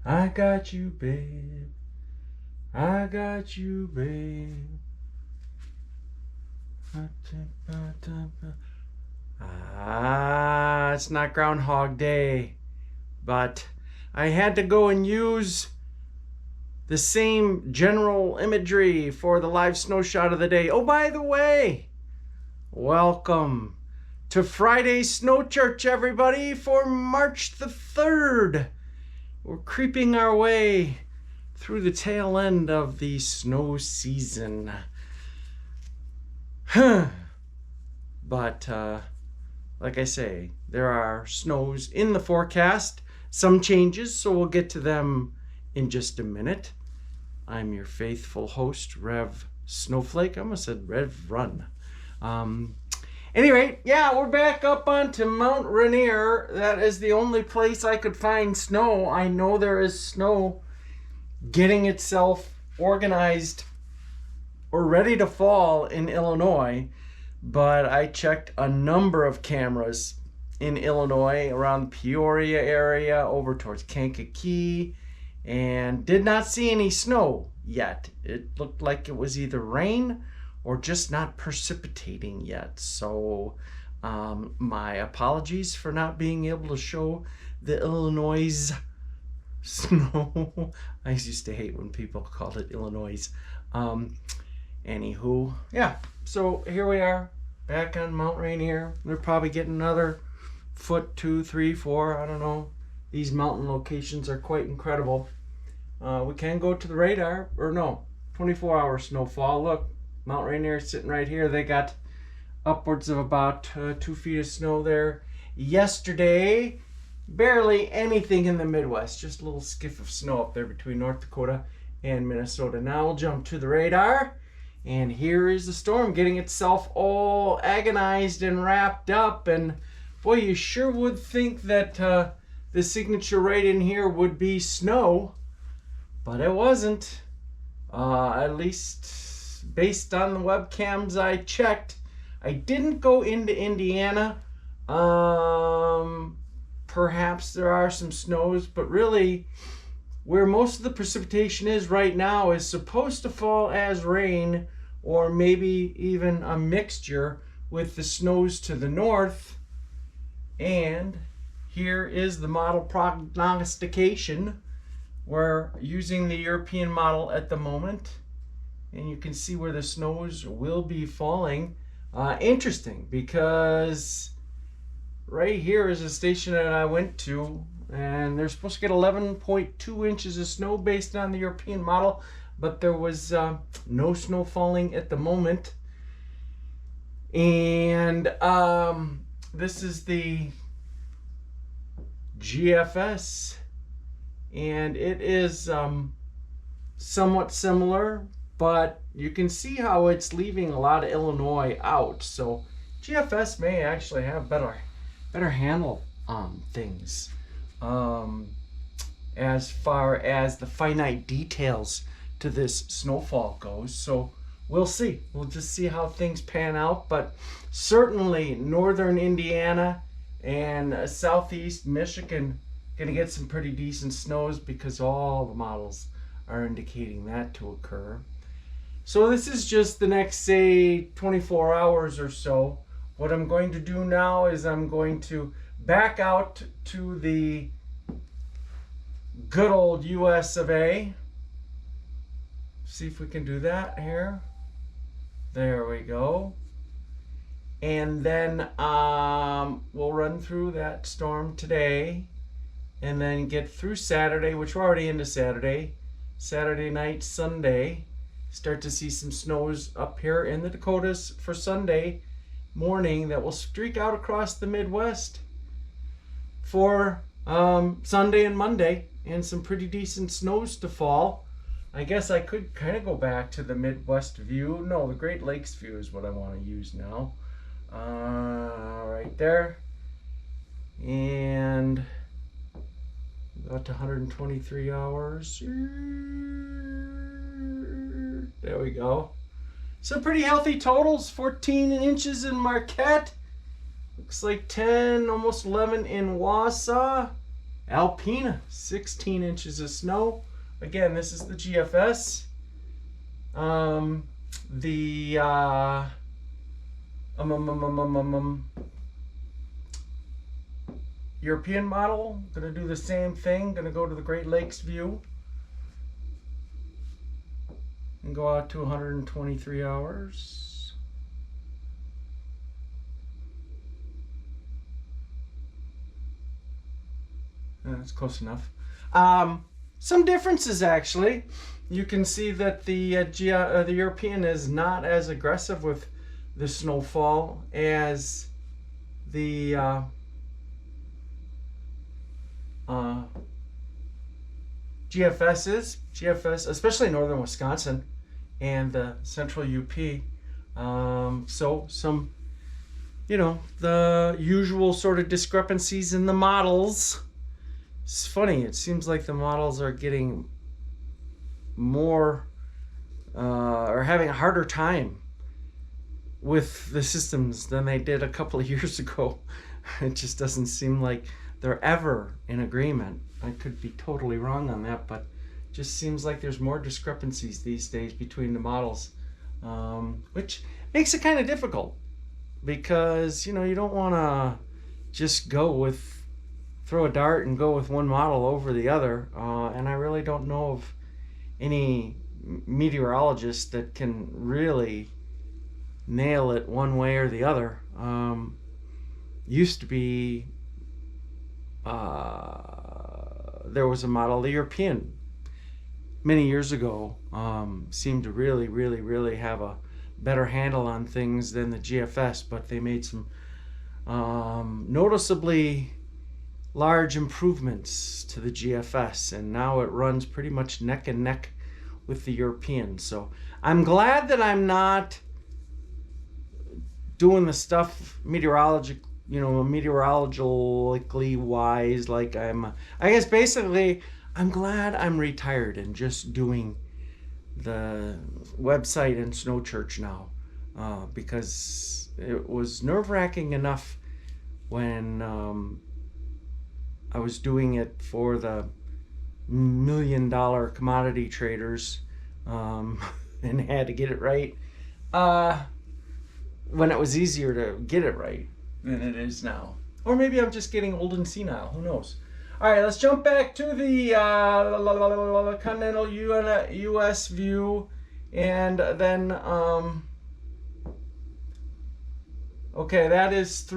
I got you, babe. I got you, babe. It's not Groundhog Day, but I had to go and use the same general imagery for the live snow shot of the day. Oh, by the way, welcome to Friday Snow Church, everybody, for March the 3rd. We're creeping our way through the tail end of the snow season. But, like I say, there are snows in the forecast, some changes, so we'll get to them in just a minute. I'm your faithful host, Rev Snowflake. I almost said Rev Run. Anyway, yeah, we're back up onto Mount Rainier. That is the only place I could find snow. I know there is snow getting itself organized or ready to fall in Illinois, but I checked a number of cameras in Illinois, around the Peoria area, over towards Kankakee, and did not see any snow yet. It looked like it was either rain or just not precipitating yet. So my apologies for not being able to show the Illinois snow. I used to hate when people called it Illinois. Anywho, yeah, so here we are back on Mount Rainier. They're probably getting another foot, 2, 3, 4, I don't know. These mountain locations are quite incredible. We can go to the radar, or no, 24-hour snowfall. Look, Mount Rainier is sitting right here. They got upwards of about 2 feet of snow there yesterday. Barely anything in the Midwest, just a little skiff of snow up there between North Dakota and Minnesota. Now we'll jump to the radar, and here is the storm getting itself all agonized and wrapped up. And boy, you sure would think that the signature right in here would be snow, but it wasn't. At least based on the webcams I checked. I didn't go into Indiana. Perhaps there are some snows, but really where most of the precipitation is right now is supposed to fall as rain, or maybe even a mixture with the snows to the north. And here is the model prognostication. We're using the European model at the moment, and you can see where the snows will be falling. Interesting, because right here is a station that I went to, and they're supposed to get 11.2 inches of snow based on the European model, but there was no snow falling at the moment. And this is the GFS, and it is somewhat similar, but you can see how it's leaving a lot of Illinois out. So GFS may actually have better handle on things as far as the finite details to this snowfall goes. So we'll see. We'll just see how things pan out. But certainly northern Indiana and southeast Michigan going to get some pretty decent snows, because all the models are indicating that to occur. So this is just the next, say, 24 hours or so. What I'm going to do now is I'm going to back out to the good old US of A. See if we can do that here. There we go. And then we'll run through that storm today, and then get through Saturday, which we're already into Saturday. Saturday night, Sunday. Start to see some snows up here in the Dakotas for Sunday morning that will streak out across the Midwest for Sunday and Monday, and some pretty decent snows to fall. I guess I could kind of go back to the Midwest view. No, the Great Lakes view is what I want to use now. Right there. And about 123 hours. There we go. Some pretty healthy totals. 14 inches in Marquette. Looks like 10, almost 11 in Wausau. Alpina, 16 inches of snow. Again, this is the GFS. The European model, gonna do the same thing. Gonna go to the Great Lakes view and go out to 123 hours. That's close enough. Some differences actually. You can see that the European is not as aggressive with the snowfall as the GFS is. GFS, especially northern Wisconsin and the central UP. So some, the usual sort of discrepancies in the models. It's funny, it seems like the models are getting more or having a harder time with the systems than they did a couple of years ago. It just doesn't seem like they're ever in agreement. I could be totally wrong on that, but it just seems like there's more discrepancies these days between the models, which makes it kind of difficult because you don't want to just throw a dart and go with one model over the other, and I really don't know of any meteorologist that can really nail it one way or the other. Used to be there was a model, the European, many years ago, seemed to really, really, really have a better handle on things than the GFS, but they made some noticeably large improvements to the GFS, and now it runs pretty much neck and neck with the European. So I'm glad that I'm not doing the stuff meteorologically wise, like I guess basically I'm glad I'm retired and just doing the website and Snow Church now, because it was nerve-wracking enough when I was doing it for the $1 million commodity traders, and had to get it right, when it was easier to get it right than it is now. Or maybe I'm just getting old and senile, who knows. All right, let's jump back to the continental US view, and then okay, this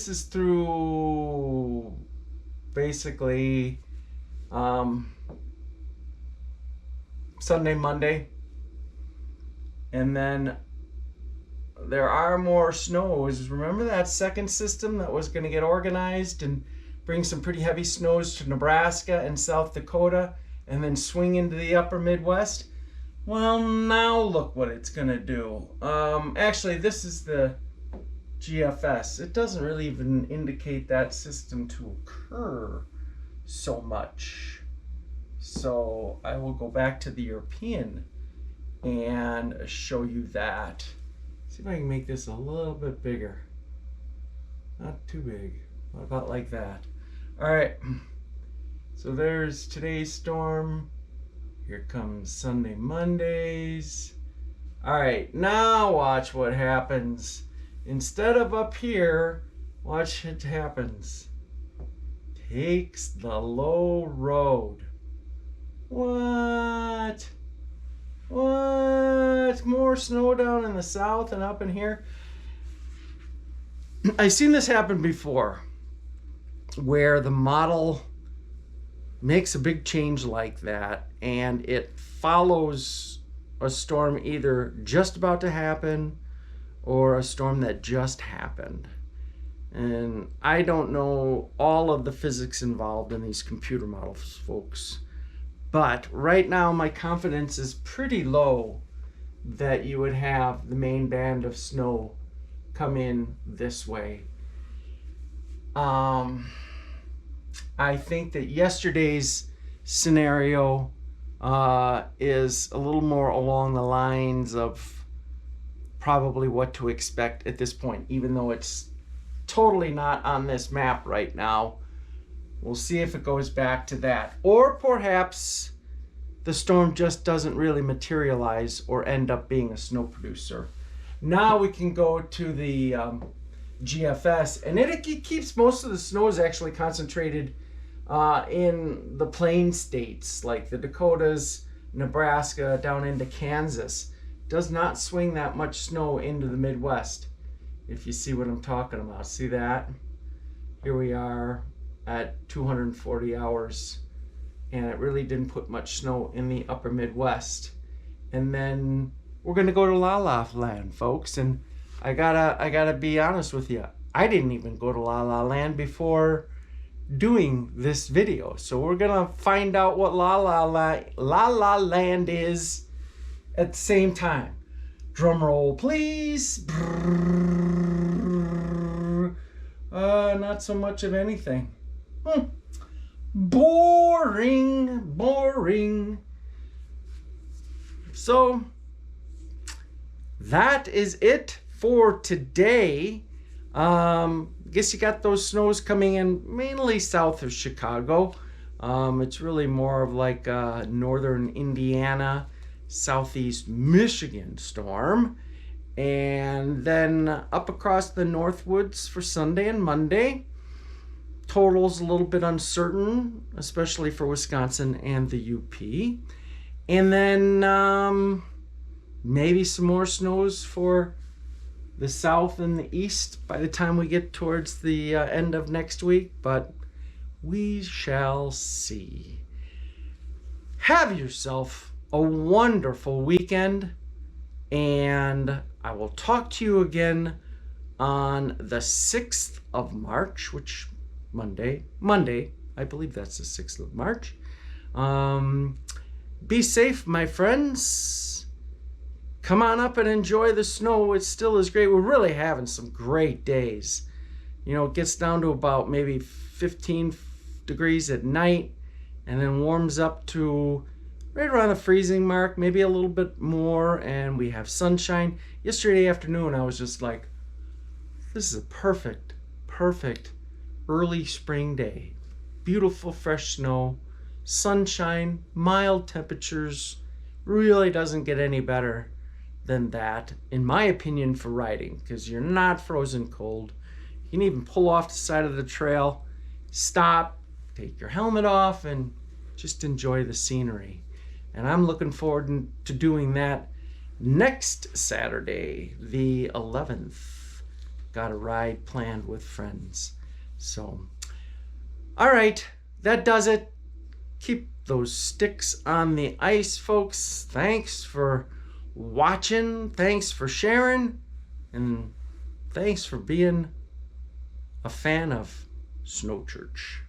is through basically Sunday, Monday, and then there are more snows. Remember that second system that was going to get organized and bring some pretty heavy snows to Nebraska and South Dakota and then swing into the upper Midwest? Well, now look what it's going to do. Actually, this is the GFS. It doesn't really even indicate that system to occur so much. So I will go back to the European and show you that. See if I can make this a little bit bigger. Not too big. What about like that? All right. So there's today's storm. Here comes Sunday, Mondays. All right. Now watch what happens. Instead of up here, watch it happens. Takes the low road. What? What? More snow down in the south and up in here? I've seen this happen before, where the model makes a big change like that and it follows a storm either just about to happen or a storm that just happened. And I don't know all of the physics involved in these computer models, folks. But right now my confidence is pretty low that you would have the main band of snow come in this way. I think that yesterday's scenario is a little more along the lines of probably what to expect at this point, even though it's totally not on this map right now. We'll see if it goes back to that. Or perhaps the storm just doesn't really materialize or end up being a snow producer. Now we can go to the GFS, and it keeps most of the snow is actually concentrated in the plain states like the Dakotas, Nebraska, down into Kansas. Does not swing that much snow into the Midwest, if you see what I'm talking about. See that? Here we are at 240 hours, and it really didn't put much snow in the upper Midwest. And then we're gonna go to La La Land, folks, and I gotta be honest with you. I didn't even go to La La Land before doing this video, so we're gonna find out what La La Land is at the same time. Drum roll, please. Not so much of anything. Boring. So that is it for today. Guess you got those snows coming in mainly south of Chicago. It's really more of like a northern Indiana, southeast Michigan storm. And then up across the Northwoods for Sunday and Monday. Total's a little bit uncertain, especially for Wisconsin and the UP. And then maybe some more snows for the south and the east by the time we get towards the end of next week, but we shall see. Have yourself a wonderful weekend, and I will talk to you again on the 6th of March, which Monday, I believe that's the 6th of March. Be safe, my friends. Come on up and enjoy the snow. It still is great. We're really having some great days. You know, it gets down to about maybe 15 degrees at night and then warms up to right around the freezing mark, maybe a little bit more, and we have sunshine. Yesterday afternoon, I was just like, this is a perfect early spring day. Beautiful fresh snow, sunshine, mild temperatures. Really doesn't get any better than that, in my opinion, for riding, because you're not frozen cold. You can even pull off the side of the trail, stop, take your helmet off, and just enjoy the scenery. And I'm looking forward to doing that next Saturday, the 11th. Got a ride planned with friends. So, all right, that does it. Keep those sticks on the ice, folks. Thanks for watching. Thanks for sharing. And thanks for being a fan of Snow Church.